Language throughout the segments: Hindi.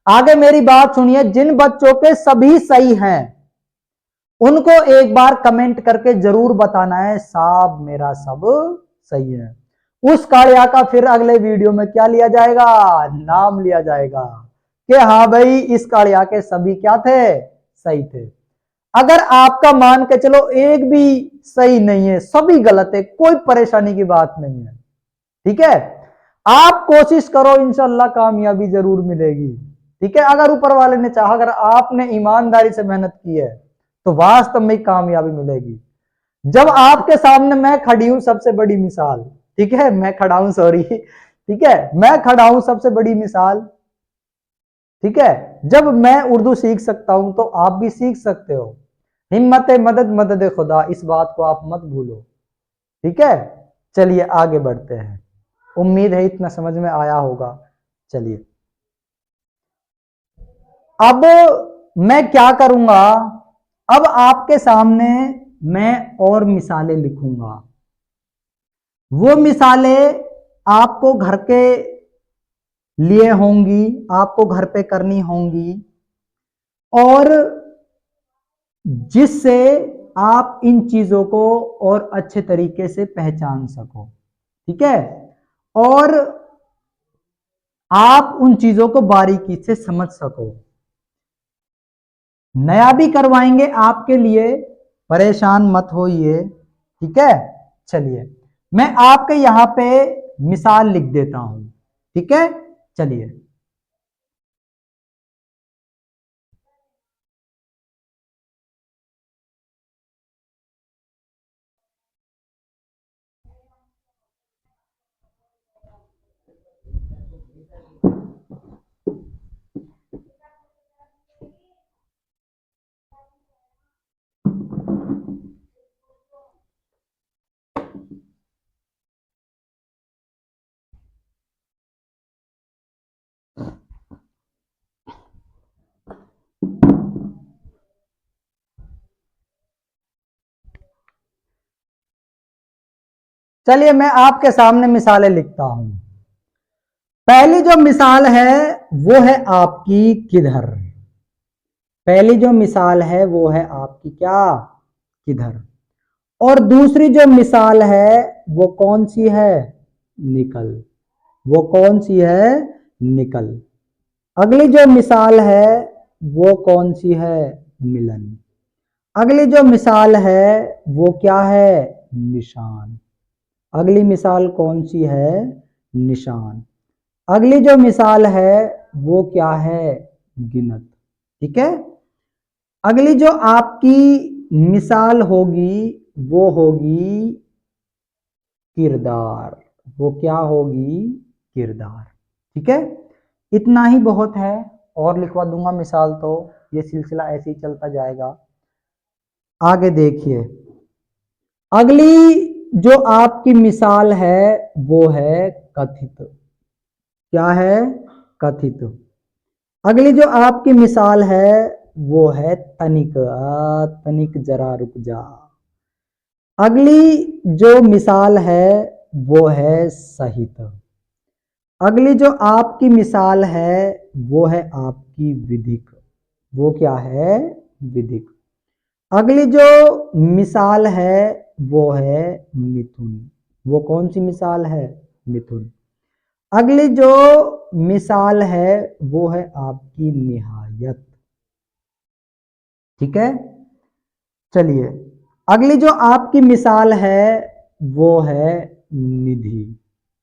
आगे मेरी बात सुनिए, जिन बच्चों के सभी सही हैं उनको एक बार कमेंट करके जरूर बताना है साहब मेरा सब सही है। उस कालिया का फिर अगले वीडियो में क्या लिया जाएगा, नाम लिया जाएगा कि हाँ भाई इस कालिया के सभी क्या थे, सही थे। अगर आपका मान के चलो एक भी सही नहीं है, सभी गलत है, कोई परेशानी की बात नहीं है, ठीक है। आप कोशिश करो, इंशाल्लाह कामयाबी जरूर मिलेगी, ठीक है। अगर ऊपर वाले ने चाहा, अगर आपने ईमानदारी से मेहनत की है तो वास्तव में कामयाबी मिलेगी। जब आपके सामने मैं खड़ी हूं, सबसे बड़ी मिसाल, ठीक है, मैं खड़ा हूं, सॉरी, ठीक है, मैं खड़ा हूं सबसे बड़ी मिसाल, ठीक है। जब मैं उर्दू सीख सकता हूं तो आप भी सीख सकते हो। हिम्मत मदद मदद खुदा, इस बात को आप मत भूलो, ठीक है। चलिए आगे बढ़ते हैं, उम्मीद है इतना समझ में आया होगा। चलिए अब मैं क्या करूंगा, अब आपके सामने मैं और मिसालें लिखूंगा। वो मिसालें आपको घर के लिए होंगी, आपको घर पे करनी होंगी, और जिससे आप इन चीजों को और अच्छे तरीके से पहचान सको, ठीक है, और आप उन चीजों को बारीकी से समझ सको। नया भी करवाएंगे आपके लिए, परेशान मत होइए, ठीक है। चलिए मैं आपके यहां पे मिसाल लिख देता हूं, ठीक है। चलिए चलिए मैं आपके सामने मिसालें लिखता हूं। पहली जो मिसाल है वो है आपकी किधर, पहली जो मिसाल है वो है आपकी क्या, किधर। और दूसरी जो मिसाल है वो कौन सी है, निकल, वो कौन सी है, निकल। अगली जो मिसाल है वो कौन सी है, मिलन। अगली जो मिसाल है वो क्या है, निशान। अगली मिसाल कौन सी है, निशान। अगली जो मिसाल है वो क्या है, गिनत, ठीक है। अगली जो आपकी मिसाल होगी वो होगी किरदार, वो क्या होगी, किरदार, ठीक है। इतना ही बहुत है, और लिखवा दूंगा मिसाल, तो ये सिलसिला ऐसे ही चलता जाएगा। आगे देखिए, अगली जो आपकी मिसाल है वो है कथित, क्या है, कथित। अगली जो आपकी मिसाल है वो है तनिक, तनिक जरा रुक जा। अगली जो मिसाल है वो है सहित। अगली जो आपकी मिसाल है वो है आपकी विधिक, वो क्या है, विधिक। अगली जो मिसाल है वो है मिथुन, वो कौन सी मिसाल है, मिथुन। अगली जो मिसाल है वो है आपकी निहायत, ठीक है। चलिए अगली जो आपकी मिसाल है वो है निधि,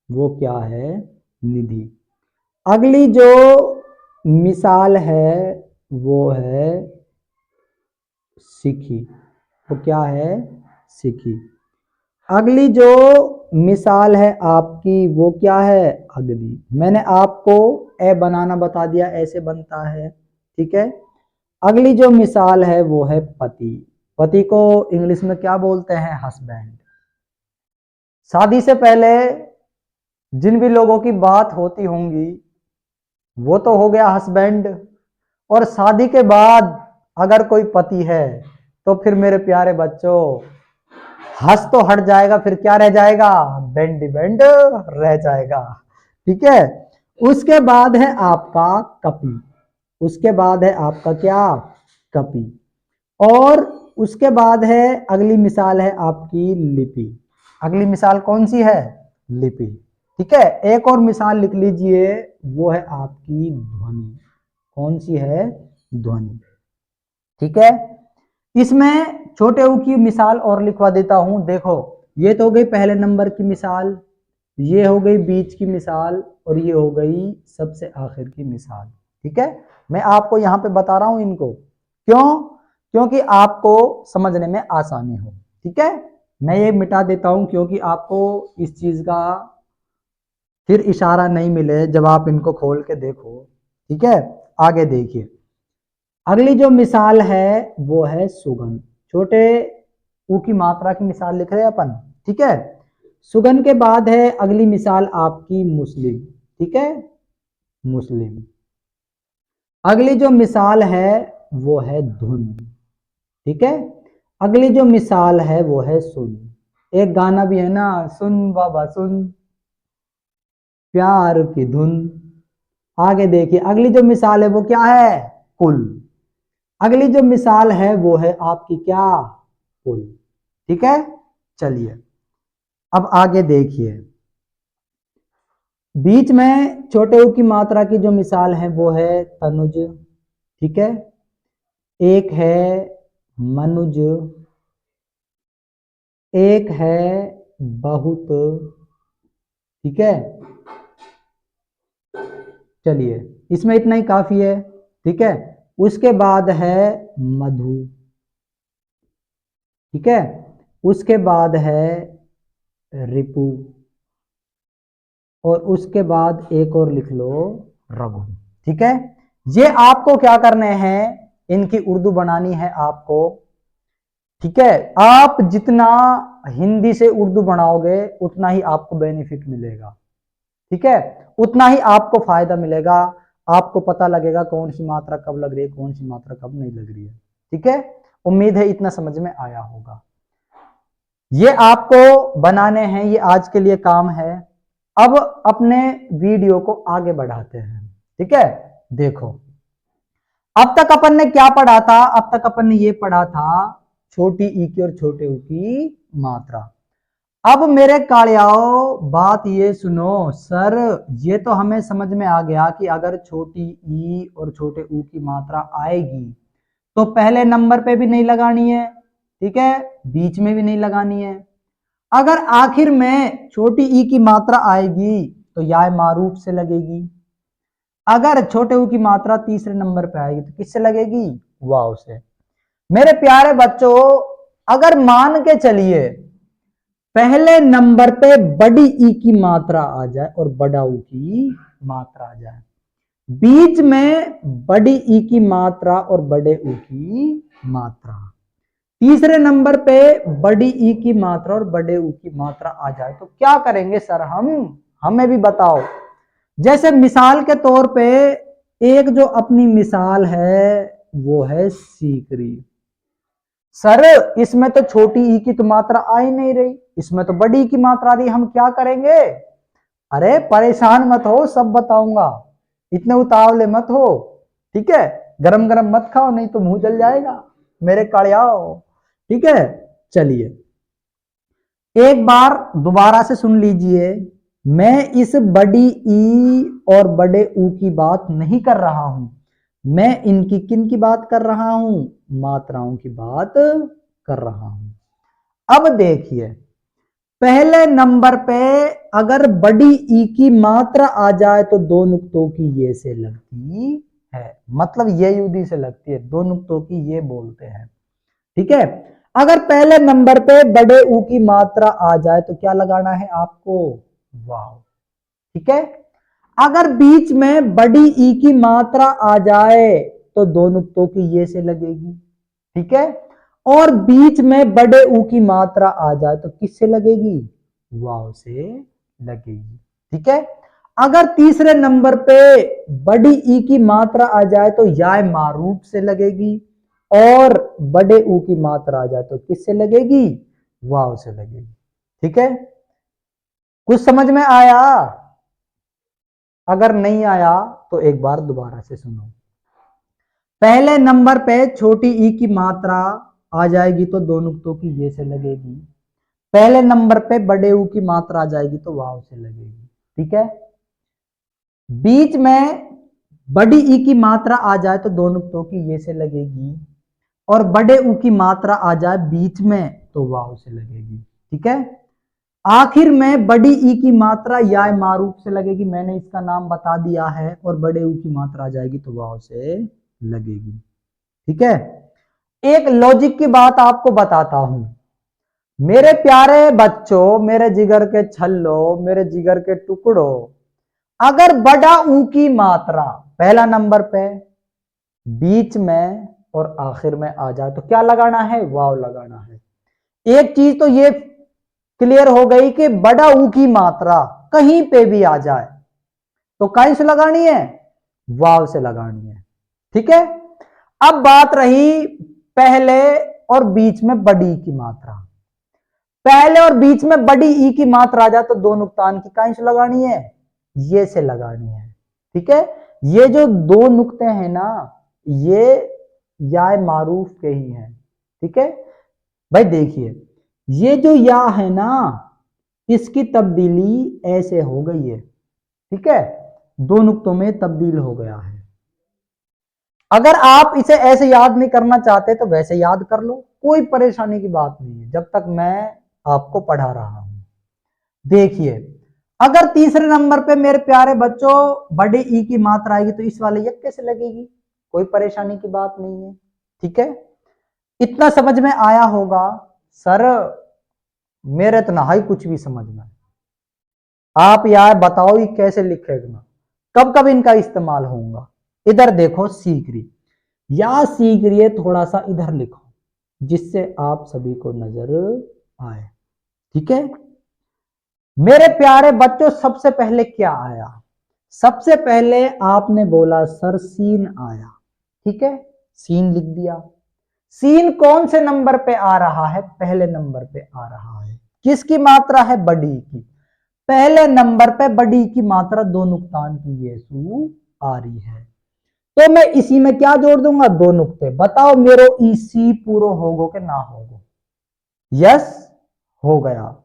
वो क्या है, निधि। अगली जो मिसाल है वो है सिखी, वो क्या है, सिखी। अगली जो मिसाल है आपकी वो क्या है, अगली। मैंने आपको ए बनाना बता दिया, ऐसे बनता है, ठीक है। अगली जो मिसाल है वो है पति, पति को इंग्लिश में क्या बोलते हैं, हस्बैंड। शादी से पहले जिन भी लोगों की बात होती होंगी वो तो हो गया हस्बैंड, और शादी के बाद अगर कोई पति है तो फिर मेरे प्यारे बच्चों हंस तो हट जाएगा, फिर क्या रह जाएगा, बैंड बैंड रह जाएगा, ठीक है। उसके बाद है आपका कपि, उसके बाद है आपका क्या, कपि, और उसके बाद है अगली मिसाल है आपकी लिपि। अगली मिसाल कौन सी है, लिपि। ठीक है, एक और मिसाल लिख लीजिए, वो है आपकी ध्वनि। कौन सी है, ध्वनि। ठीक है, इसमें छोटे ऊ की मिसाल और लिखवा देता हूं। देखो, ये तो हो गई पहले नंबर की मिसाल, ये हो गई बीच की मिसाल, और ये हो गई सबसे आखिर की मिसाल। ठीक है, मैं आपको यहां पे बता रहा हूं इनको, क्यों, क्योंकि आपको समझने में आसानी हो। ठीक है, मैं ये मिटा देता हूं क्योंकि आपको इस चीज का फिर इशारा नहीं मिले जब आप इनको खोल के देखो। ठीक है, आगे देखिए, अगली जो मिसाल है वो है सुगन। छोटे ऊ की मात्रा की मिसाल लिख रहे हैं अपन। ठीक है, सुगन के बाद है अगली मिसाल आपकी मुस्लिम। ठीक है, मुस्लिम। अगली जो मिसाल है वो है धुन। ठीक है, अगली जो मिसाल है वो है सुन। एक गाना भी है ना, सुन बाबा सुन प्यार की धुन। आगे देखिए, अगली जो मिसाल है वो क्या है, कुल। अगली जो मिसाल है वो है आपकी क्या, पुल। ठीक है, चलिए अब आगे देखिए, बीच में छोटे ऊ की मात्रा की जो मिसाल है वो है तनुज। ठीक है, एक है मनुज, एक है बहुत। ठीक है, चलिए इसमें इतना ही काफी है। ठीक है, उसके बाद है मधु। ठीक है, उसके बाद है रिपु, और उसके बाद एक और लिख लो, रघु। ठीक है, ये आपको क्या करने हैं, इनकी उर्दू बनानी है आपको। ठीक है, आप जितना हिंदी से उर्दू बनाओगे उतना ही आपको बेनिफिट मिलेगा। ठीक है, उतना ही आपको फायदा मिलेगा, आपको पता लगेगा कौन सी मात्रा कब लग रही है, कौन सी मात्रा कब नहीं लग रही है। ठीक है, उम्मीद है इतना समझ में आया होगा। ये आपको बनाने हैं, ये आज के लिए काम है। अब अपने वीडियो को आगे बढ़ाते हैं। ठीक है, देखो, अब तक अपन ने क्या पढ़ा था, अब तक अपन ने ये पढ़ा था छोटी ई की और छोटे ऊ की मात्रा। अब मेरे कालियाओ बात ये सुनो, सर ये तो हमें समझ में आ गया कि अगर छोटी ई और छोटे ऊ की मात्रा आएगी तो पहले नंबर पे भी नहीं लगानी है, ठीक है, बीच में भी नहीं लगानी है। अगर आखिर में छोटी ई की मात्रा आएगी तो या मारूफ से लगेगी। अगर छोटे ऊ की मात्रा तीसरे नंबर पे आएगी तो किससे लगेगी, वाव से। मेरे प्यारे बच्चों, अगर मान के चलिए पहले नंबर पे बड़ी ई की मात्रा आ जाए और बड़ा ऊ की मात्रा आ जाए, बीच में बड़ी ई की मात्रा और बड़े ऊ की मात्रा, तीसरे नंबर पे बड़ी ई की मात्रा और बड़े ऊ की मात्रा आ जाए तो क्या करेंगे सर हम, हमें भी बताओ। जैसे मिसाल के तौर पे एक जो अपनी मिसाल है वो है सीकरी। सर इसमें तो छोटी ई की तो मात्रा आ ही नहीं रही, इसमें तो बड़ी की मात्रा आ रही, हम क्या करेंगे। अरे परेशान मत हो, सब बताऊंगा, इतने उतावले मत हो। ठीक है, गरम गरम मत खाओ नहीं तो मुंह जल जाएगा मेरे कालियाओ। ठीक है, चलिए एक बार दोबारा से सुन लीजिए, मैं इस बड़ी ई और बड़े ऊ की बात नहीं कर रहा हूं, मैं इनकी किन की बात कर रहा हूं, मात्राओं की बात कर रहा हूं। अब देखिए, पहले नंबर पे अगर बड़ी ई की मात्रा आ जाए तो दो नुक्तों की ये से लगती है, मतलब ये युदी से लगती है, दो नुक्तों की ये बोलते हैं। ठीक है, अगर पहले नंबर पे बड़े ऊ की मात्रा आ जाए तो क्या लगाना है आपको, वाव। ठीक है, अगर बीच में बड़ी ई की मात्रा आ जाए तो दो नुक्तों की ये से लगेगी। ठीक है, और बीच में बड़े ऊ की मात्रा आ जाए तो किससे लगेगी, वाव से लगेगी। ठीक है, अगर तीसरे नंबर पे बड़ी ई की मात्रा आ जाए तो या मारूफ से लगेगी, और बड़े ऊ की मात्रा आ जाए तो किससे लगेगी, वाव से लगेगी। ठीक है, कुछ समझ में आया, अगर नहीं आया तो एक बार दोबारा से सुनो। पहले नंबर पे छोटी ई की मात्रा आ जाएगी तो दो नुक्तों की ये से लगेगी। पहले नंबर पे बड़े ऊ की मात्रा आ जाएगी तो वाव से लगेगी। ठीक है, बीच में बड़ी ई की मात्रा आ जाए तो दो नुक्तों की ये से लगेगी, और बड़े ऊ की मात्रा आ जाए बीच में तो वाव से लगेगी। ठीक है, आखिर में बड़ी ई की मात्रा या मारूफ से लगेगी, मैंने इसका नाम बता दिया है, और बड़े ऊ की मात्रा आ जाएगी तो वाव से लगेगी। ठीक है, एक लॉजिक की बात आपको बताता हूं। मेरे प्यारे बच्चों, मेरे जिगर के छल्लो, मेरे जिगर के टुकड़ों, अगर बड़ा ऊ की मात्रा पहला नंबर पे, बीच में और आखिर में आ जाए तो क्या लगाना है? वाव लगाना है। एक चीज तो ये क्लियर हो गई कि बड़ा ऊ की मात्रा कहीं पे भी आ जाए तो कहीं से लगानी है? वाव से लगानी है। ठीक है, अब बात रही पहले और बीच में बड़ी की मात्रा। पहले और बीच में बड़ी ई की मात्रा आ जाए तो दो नुक्तान की कहीं से लगानी है? ये से लगानी है। ठीक है, ये जो दो नुक्ते हैं ना, ये या मारूफ के ही हैं। ठीक है भाई, देखिए ये जो या है ना, इसकी तब्दीली ऐसे हो गई है। ठीक है, दो नुक्तों में तब्दील हो गया है। अगर आप इसे ऐसे याद नहीं करना चाहते तो वैसे याद कर लो, कोई परेशानी की बात नहीं है, जब तक मैं आपको पढ़ा रहा हूं। देखिए, अगर तीसरे नंबर पे मेरे प्यारे बच्चों बड़े ई की मात्रा आएगी तो इस वाले यक कैसे लगेगी? कोई परेशानी की बात नहीं है। ठीक है, इतना समझ में आया होगा। सर मेरे तो ना ही कुछ भी समझ में, आप यार बताओ ये कैसे लिखेगा, कब कब इनका इस्तेमाल होगा। इधर देखो सीख रही या सीख रही है, थोड़ा सा इधर लिखो जिससे आप सभी को नजर आए। ठीक है मेरे प्यारे बच्चों, सबसे पहले क्या आया? सबसे पहले आपने बोला सर सीन आया। ठीक है, सीन लिख दिया। सीन कौन से नंबर पे आ रहा है? पहले नंबर पे आ रहा है। किसकी मात्रा है? बड़ी की। पहले नंबर पे बड़ी की मात्रा दो नुक्तान की येसु आ रही है, तो मैं इसी में क्या जोड़ दूंगा? दो नुक्ते। बताओ मेरो इसी पूरो होगो के ना होगो? यस हो गया।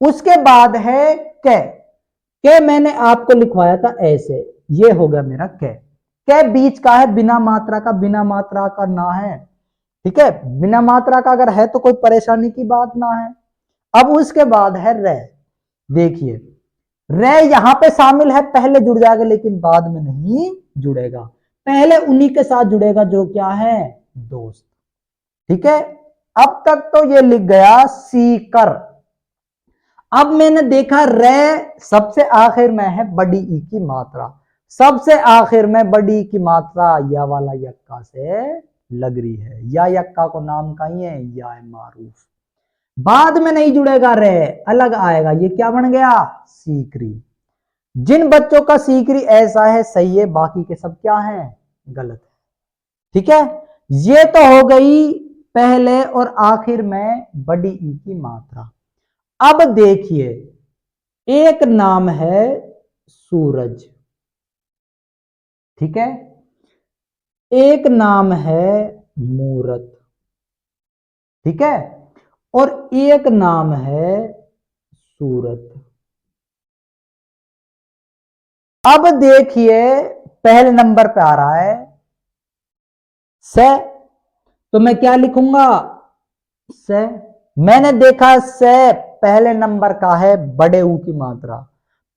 उसके बाद है कै मैंने आपको लिखवाया था ऐसे, ये हो गया मेरा कै बीच का है, बिना मात्रा का, बिना मात्रा का ना है। ठीक है, बिना मात्रा का अगर है तो कोई परेशानी की बात ना है। अब उसके बाद है रे। देखिए रे यहां पे शामिल है, पहले जुड़ जाएगा लेकिन बाद में नहीं जुड़ेगा, पहले उन्हीं के साथ जुड़ेगा जो क्या है? दोस्त। ठीक है, अब तक तो ये लिख गया सीकर। अब मैंने देखा रे सबसे आखिर में है बड़ी ई की मात्रा, सबसे आखिर में बड़ी ई की मात्रा या वाला यक्का से लग रही है, या यक्का को नाम का ही है या मारूफ। बाद में नहीं जुड़ेगा रे, अलग आएगा, ये क्या बन गया? सीकरी। जिन बच्चों का सीकरी ऐसा है सही है, बाकी के सब क्या है? गलत है। ठीक है, ये तो हो गई पहले और आखिर में बड़ी ई की मात्रा। अब देखिए एक नाम है सूरज। ठीक है, एक नाम है मूरत। ठीक है, और एक नाम है सूरत। अब देखिए पहले नंबर पे आ रहा है से, तो मैं क्या लिखूंगा? से। मैंने देखा से पहले नंबर का है बड़े ऊ की मात्रा,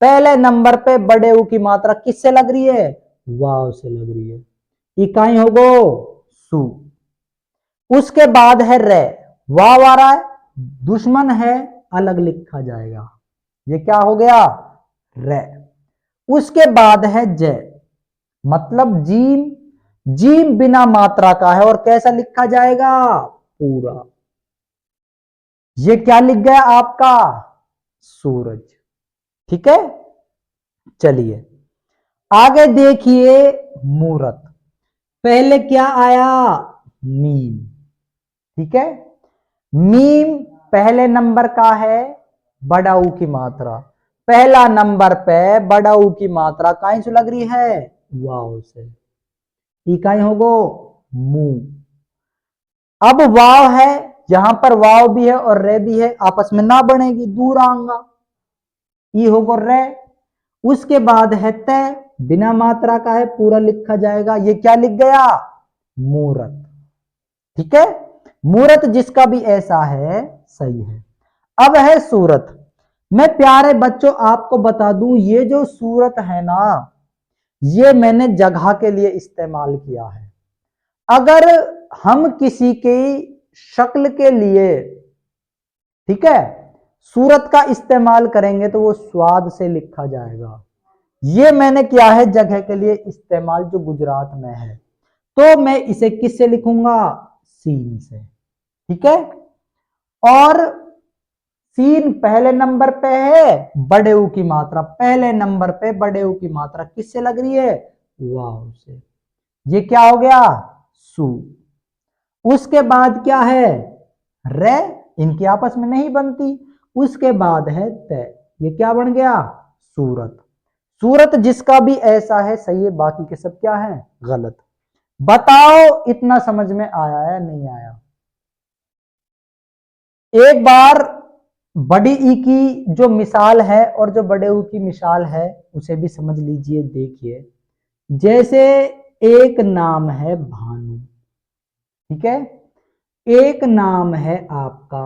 पहले नंबर पे बड़े ऊ की मात्रा किससे लग रही है? वाव से लग रही है, इकाई होगो सु। उसके बाद है रे, वाव आ रहा है, दुश्मन है, अलग लिखा जाएगा, ये क्या हो गया? रे। उसके बाद है जय, मतलब जीम, जीम बिना मात्रा का है और कैसा लिखा जाएगा? पूरा। ये क्या लिख गया आपका? सूरज। ठीक है, चलिए आगे देखिए मूरत। पहले क्या आया? मीम। ठीक है, मीम पहले नंबर का है, बड़ा ऊ की मात्रा, पहला नंबर पे बड़ा ऊ की मात्रा कहीं से लग रही है? वाव से, इकाई होगो मुंह। अब वाव है, यहां पर वाव भी है और रे भी है, आपस में ना बनेगी, दूर आऊंगा, ई होगा रे। उसके बाद है तय, बिना मात्रा का है, पूरा लिखा जाएगा, ये क्या लिख गया, मूरत। ठीक है, मूरत जिसका भी ऐसा है सही है। अब है सूरत। मैं प्यारे बच्चों आपको बता दूं, ये जो सूरत है ना, ये मैंने जगह के लिए इस्तेमाल किया है। अगर हम किसी की शक्ल के लिए, ठीक है, सूरत का इस्तेमाल करेंगे तो वो स्वाद से लिखा जाएगा। ये मैंने किया है जगह के लिए इस्तेमाल, जो गुजरात में है, तो मैं इसे किससे लिखूंगा, सीन से। ठीक है, और सीन पहले नंबर पे है, बड़े ऊ की मात्रा पहले नंबर पे, बड़े ऊ की मात्रा किससे लग रही है, वाव से। ये क्या हो गया, सू। उसके बाद क्या है, रे, इनकी आपस में नहीं बनती। उसके बाद है तय, ये क्या बन गया, सूरत। सूरत जिसका भी ऐसा है सही है, बाकी के सब क्या है, गलत। बताओ इतना समझ में आया है नहीं आया। एक बार बड़ी ई की जो मिसाल है और जो बड़े ऊ की मिसाल है उसे भी समझ लीजिए। देखिए, जैसे एक नाम है भानु, ठीक है, एक नाम है आपका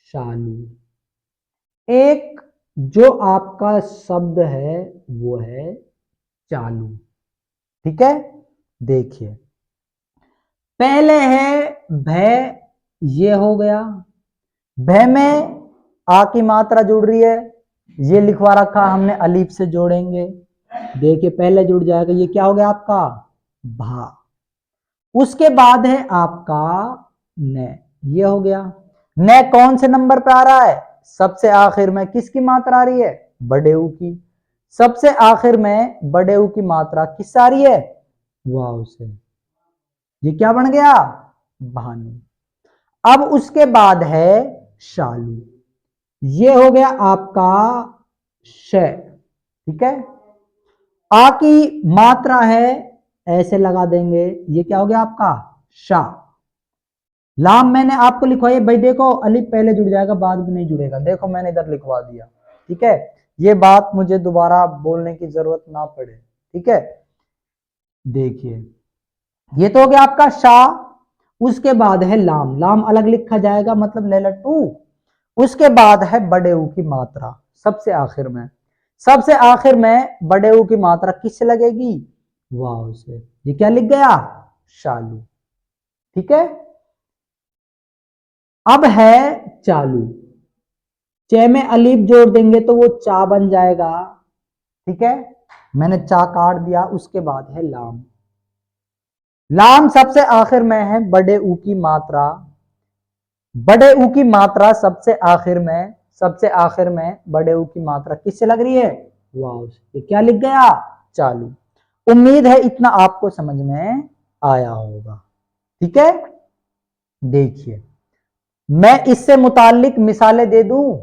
शालू, एक जो आपका शब्द है वो है चालू। ठीक है, देखिए, पहले है भय, ये हो गया, भय में आ की मात्रा जुड़ रही है, ये लिखवा रखा हमने, अलीफ से जोड़ेंगे, देखिए पहले जुड़ जाएगा, ये क्या हो गया आपका भा। उसके बाद है आपका न, ये हो गया। न कौन से नंबर पे आ रहा है, सबसे आखिर में। किसकी मात्रा आ रही है, बड़े ऊ की। सबसे आखिर में बड़े ऊ की मात्रा किस आ रही है, वाव से। ये क्या बन गया, भानु। अब उसके बाद है शालू, ये हो गया आपका श। ठीक है, आ की मात्रा है, ऐसे लगा देंगे, ये क्या हो गया आपका शा। लाम मैंने आपको लिखवाई भाई, देखो अलिफ पहले जुड़ जाएगा, बाद में नहीं जुड़ेगा, देखो मैंने इधर लिखवा दिया। ठीक है, ये बात मुझे दोबारा बोलने की जरूरत ना पड़े। ठीक है, देखिए ये तो हो गया आपका शा। उसके बाद है लाम, लाम अलग लिखा जाएगा, मतलब लेला टू। उसके बाद है बड़े ऊ की मात्रा सबसे आखिर में। सबसे आखिर में बड़े ऊ की मात्रा किससे लगेगी, वाव से। ये क्या लिख गया, शालू। ठीक है, अब है चालू, चे में अलीफ जोड़ देंगे तो वो चा बन जाएगा। ठीक है, मैंने चा काट दिया। उसके बाद है लाम, लाम सबसे आखिर में है, बड़े ऊ की मात्रा, बड़े ऊ की मात्रा सबसे आखिर में, सबसे आखिर में बड़े ऊ की मात्रा किससे लग रही है, वाव से। ये क्या लिख गया, चालू। उम्मीद है इतना आपको समझ में आया होगा। ठीक है, देखिए मैं इससे मुताल्लिक मिसालें दे दूं,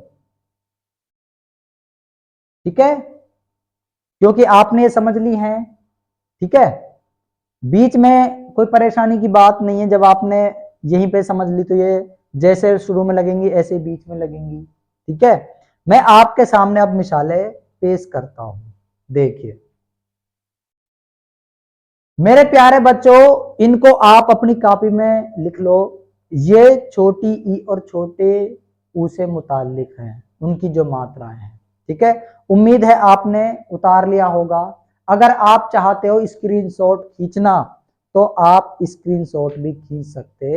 ठीक है, क्योंकि आपने ये समझ ली हैं। ठीक है, बीच में कोई परेशानी की बात नहीं है, जब आपने यहीं पे समझ ली तो ये जैसे शुरू में लगेंगी ऐसे बीच में लगेंगी। ठीक है, मैं आपके सामने अब मिसालें पेश करता हूं, देखिए मेरे प्यारे बच्चों, इनको आप अपनी कॉपी में लिख लो। ये छोटी ई और छोटे ऊ से मुताल्लिक हैं, उनकी जो मात्राएं हैं। ठीक है, उम्मीद है आपने उतार लिया होगा। अगर आप चाहते हो स्क्रीनशॉट खींचना तो आप स्क्रीनशॉट भी खींच सकते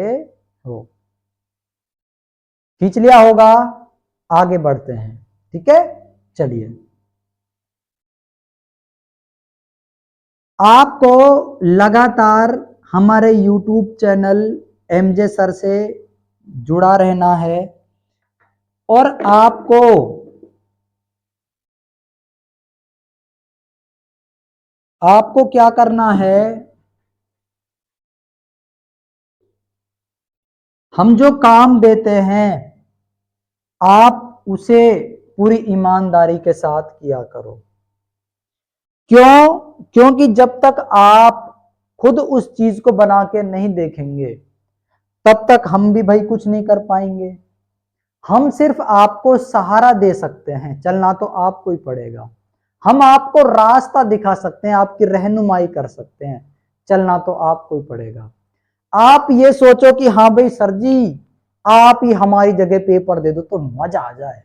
हो। खींच लिया होगा, आगे बढ़ते हैं। ठीक है, चलिए आपको लगातार हमारे YouTube चैनल एमजे सर से जुड़ा रहना है और आपको क्या करना है, हम जो काम देते हैं आप उसे पूरी ईमानदारी के साथ किया करो। क्यों, क्योंकि जब तक आप खुद उस चीज को बना के नहीं देखेंगे, तब तक हम भी भाई कुछ नहीं कर पाएंगे। हम सिर्फ आपको सहारा दे सकते हैं, चलना तो आपको ही पड़ेगा। हम आपको रास्ता दिखा सकते हैं, आपकी रहनुमाई कर सकते हैं, चलना तो आपको ही पड़ेगा। आप ये सोचो कि हाँ भाई सर जी आप ही हमारी जगह पेपर दे दो तो मजा आ जाए।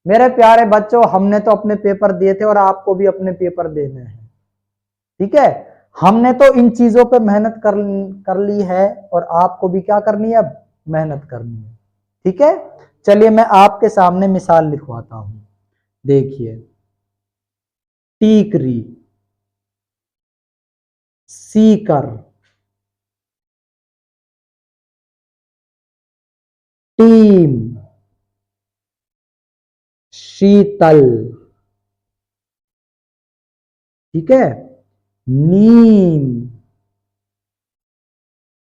मेरे प्यारे बच्चों, हमने तो अपने पेपर दिए थे और आपको भी अपने पेपर देने हैं, ठीक है। हमने तो इन चीजों पे मेहनत कर ली है और आपको भी क्या करनी है, अब मेहनत करनी है, ठीक है। चलिए मैं आपके सामने मिसाल लिखवाता हूं, देखिए। टीकरी, सीकर, टीम, शीतल, ठीक है, नीम,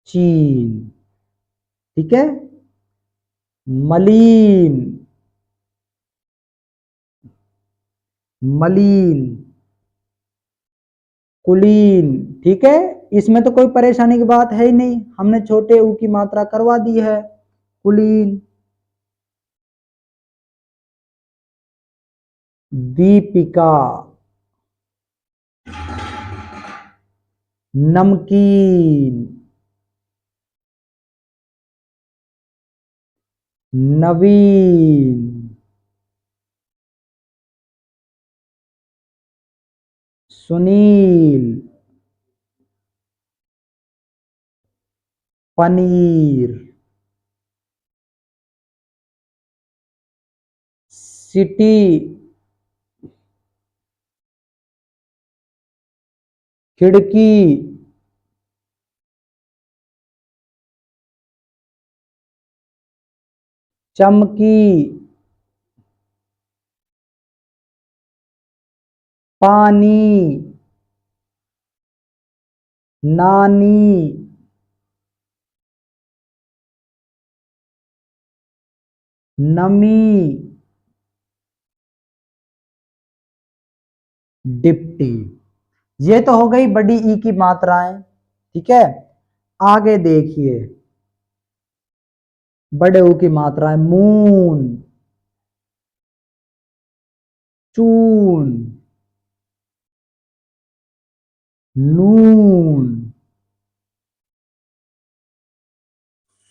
चीन, ठीक है, मलीन, मलीन, कुलीन, ठीक है। इसमें तो कोई परेशानी की बात है ही नहीं, हमने छोटे ऊ की मात्रा करवा दी है, कुलीन। दीपिका, नमकीन, नवीन, सुनील, पनीर, सिटी, खिड़की, चमकी, पानी, नानी, नमी, डिप्टी। ये तो हो गई बड़ी ई की मात्राएं, ठीक है। आगे देखिए, बड़े ऊ की मात्राएं, मून, चून, नून,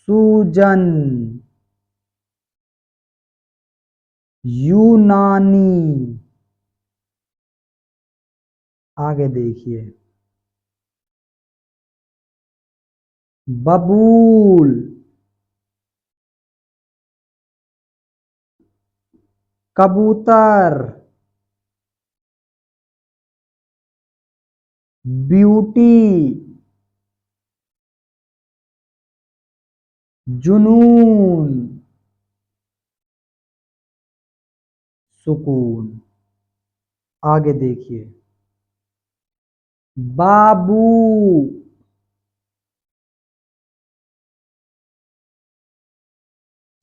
सूजन, यूनानी। आगे देखिए, बबूल, कबूतर, ब्यूटी, जुनून, सुकून। आगे देखिए, बाबू,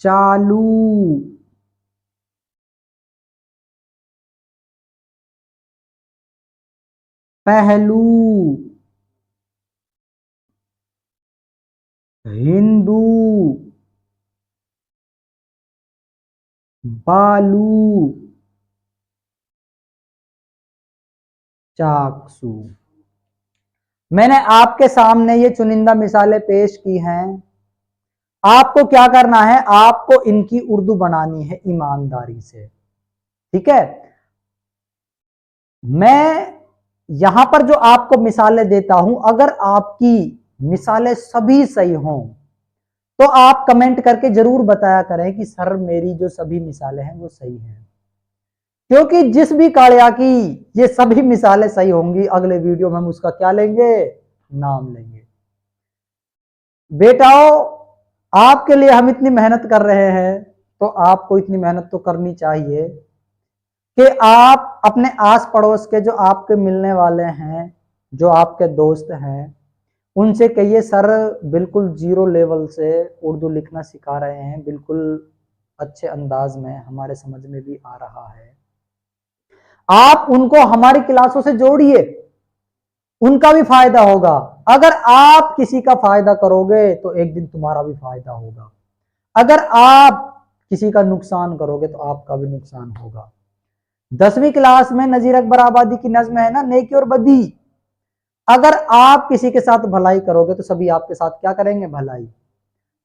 चालू, पहलू, हिंदू, बालू, चाकसू। मैंने आपके सामने ये चुनिंदा मिसालें पेश की हैं। आपको क्या करना है, आपको इनकी उर्दू बनानी है ईमानदारी से, ठीक है। मैं यहां पर जो आपको मिसालें देता हूं, अगर आपकी मिसालें सभी सही हों तो आप कमेंट करके जरूर बताया करें कि सर मेरी जो सभी मिसालें हैं वो सही हैं। क्योंकि जिस भी कालिया की ये सभी मिसालें सही होंगी, अगले वीडियो में हम उसका क्या लेंगे, नाम लेंगे। बेटाओ, आपके लिए हम इतनी मेहनत कर रहे हैं तो आपको इतनी मेहनत तो करनी चाहिए कि आप अपने आस पड़ोस के जो आपके मिलने वाले हैं, जो आपके दोस्त हैं, उनसे कहिए सर बिल्कुल जीरो लेवल से उर्दू लिखना सिखा रहे हैं, बिल्कुल अच्छे अंदाज में, हमारे समझ में भी आ रहा है। आप उनको हमारी क्लासों से जोड़िए, उनका भी फायदा होगा। अगर आप किसी का फायदा करोगे तो एक दिन तुम्हारा भी फायदा होगा, अगर आप किसी का नुकसान करोगे तो आपका भी नुकसान होगा। 10वीं क्लास में नजीर अकबर आबादी की नज्म है ना, नेकी और बदी। अगर आप किसी के साथ भलाई करोगे तो सभी आपके साथ क्या करेंगे? भलाई।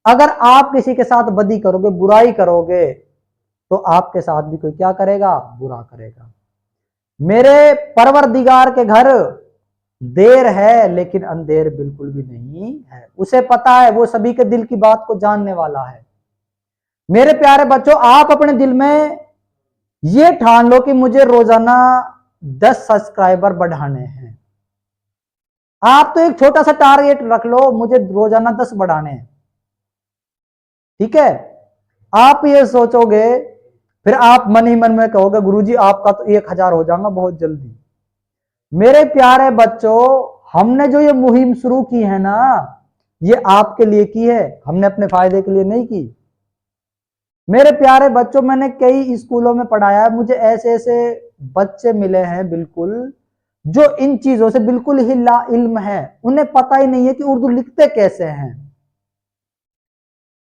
अगर आप किसी के साथ बदी करोगे, बुराई करोगे, तो आपके साथ भी कोई क्या करेगा? बुरा करेगा। मेरे परवरदिगार के घर देर है लेकिन अंधेर बिल्कुल भी नहीं है। उसे पता है, वो सभी के दिल की बात को जानने वाला है। मेरे प्यारे बच्चों, आप अपने दिल में ये ठान लो कि मुझे रोजाना 10 सब्सक्राइबर बढ़ाने हैं। आप तो एक छोटा सा टारगेट रख लो, मुझे रोजाना 10 बढ़ाने हैं, ठीक है? आप ये सोचोगे, फिर आप मन ही मन में कहोगे गुरुजी आपका तो 1000 हो जाएगा बहुत जल्दी। मेरे प्यारे बच्चों, हमने जो ये मुहिम शुरू की है ना, ये आपके लिए की है, हमने अपने फायदे के लिए नहीं की। मेरे प्यारे बच्चों, मैंने कई स्कूलों में पढ़ाया है, मुझे ऐसे ऐसे बच्चे मिले हैं बिल्कुल जो इन चीजों से बिल्कुल ही ला इल्म है, उन्हें पता ही नहीं है कि उर्दू लिखते कैसे हैं।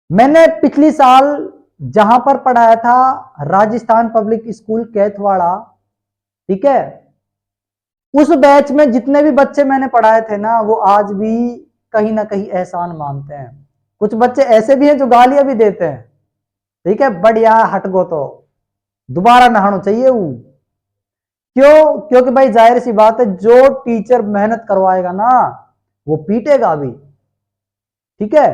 मैंने पिछली साल जहां पर पढ़ाया था, राजस्थान पब्लिक स्कूल कैथवाड़ा, ठीक है, उस बैच में जितने भी बच्चे मैंने पढ़ाए थे ना, वो आज भी कहीं ना कहीं एहसान मानते हैं। कुछ बच्चे ऐसे भी हैं जो गालियां भी देते हैं, ठीक है, बढ़िया हट गो तो दोबारा नहाना चाहिए वो। क्यों? क्योंकि भाई जाहिर सी बात है, जो टीचर मेहनत करवाएगा ना वो पीटेगा भी, ठीक है?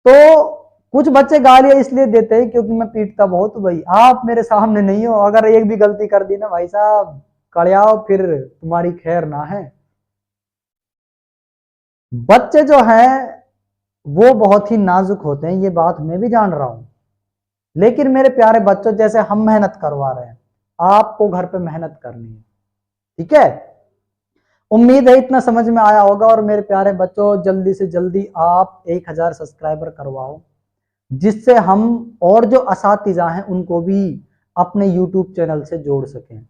तो कुछ बच्चे गालियां इसलिए देते हैं क्योंकि मैं पीटता बहुत हूं। भाई आप मेरे सामने नहीं हो, अगर एक भी गलती कर दी ना भाई साहब, कड़ियाओ फिर तुम्हारी खैर ना है। बच्चे जो हैं वो बहुत ही नाजुक होते हैं, ये बात मैं भी जान रहा हूं, लेकिन मेरे प्यारे बच्चों, जैसे हम मेहनत करवा रहे हैं, आपको घर पे मेहनत करनी है, ठीक है? उम्मीद है इतना समझ में आया होगा। और मेरे प्यारे बच्चों, जल्दी से जल्दी आप 1000 सब्सक्राइबर करवाओ, जिससे हम और जो असातिज़ा हैं उनको भी अपने यूट्यूब चैनल से जोड़ सकें।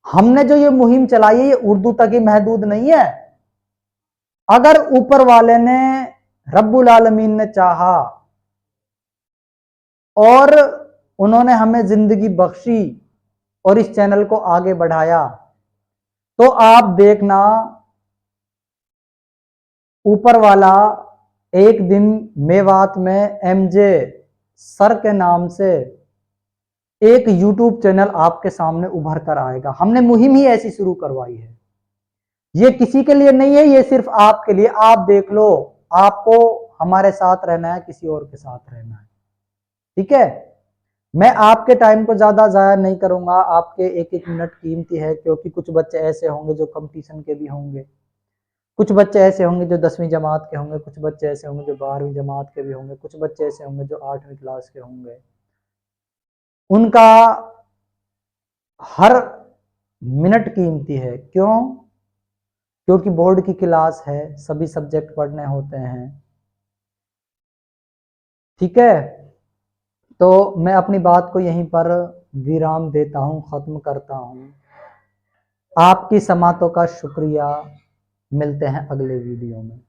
हमने जो ये मुहिम चलाई है, ये उर्दू तक ही महदूद नहीं है। अगर ऊपर वाले ने, रब्बुल आलमीन ने चाहा और उन्होंने हमें जिंदगी बख्शी और इस चैनल को आगे बढ़ाया, तो आप देखना ऊपर वाला एक दिन मेवात में एमजे सर के नाम से एक यूट्यूब चैनल आपके सामने उभर कर आएगा। हमने मुहिम ही ऐसी शुरू करवाई है, ये किसी के लिए नहीं है, ये सिर्फ आपके लिए। आप देख लो, आपको हमारे साथ रहना है, किसी और के साथ रहना है, ठीक है? मैं आपके टाइम को ज्यादा जाया नहीं करूंगा, आपके एक एक मिनट कीमती है, क्योंकि कुछ बच्चे ऐसे होंगे जो कंपटीशन के भी होंगे, कुछ बच्चे ऐसे होंगे जो 10वीं जमात के होंगे, कुछ बच्चे ऐसे होंगे जो 12वीं जमात के भी होंगे, कुछ बच्चे ऐसे होंगे जो 8वीं क्लास के होंगे। उनका हर मिनट कीमती है। क्यों? क्योंकि बोर्ड की क्लास है, सभी सब्जेक्ट पढ़ने होते हैं, ठीक है? तो मैं अपनी बात को यहीं पर विराम देता हूं, खत्म करता हूं। आपकी समातों का शुक्रिया। मिलते हैं अगले वीडियो में।